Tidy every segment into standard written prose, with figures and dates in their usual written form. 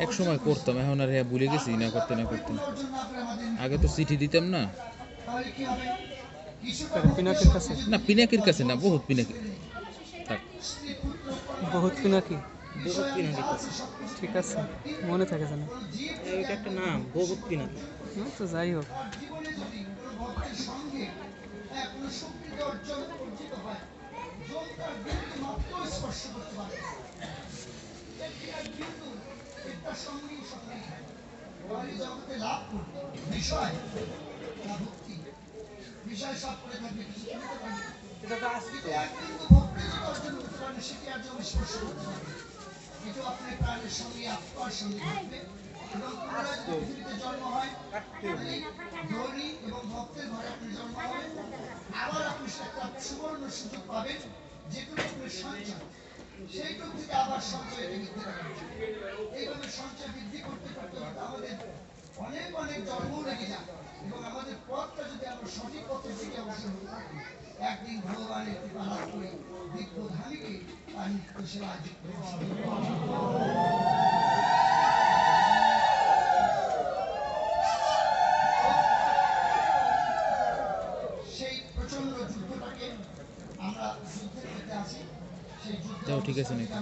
এক সময় করতাম, এখন আর হ্যাঁ ভুলে গেছি না করতে না করতে। আগে তো চিঠি দিতাম না। পিনাকির কাছে না, পিনাকির কাছে না, বহুত পিনাকি। থাক, বহুত পিনাকি। বহুত পিনাকি কাছে। ঠিক আছে, মনে থাকে জানা। এটা একটা নাম, বহুত পিনাকি। তো যাই হোক, তাও ঠিক আছে নাকি?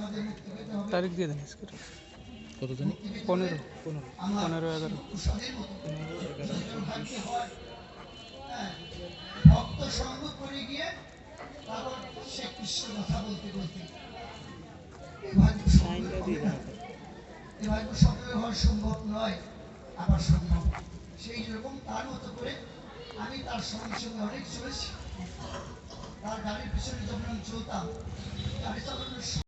তারিখ দিয়ে দেন আজকে। কত জানি? 15, 11। সাইনটা দিয়ে দেন। সম্ভব নয়, আবার সম্ভব। সেই রকম তার মতো করে আমি তার সঙ্গে সঙ্গে অনেক চলেছি। তার গাড়ির পিছনে যখন আমি চলতাম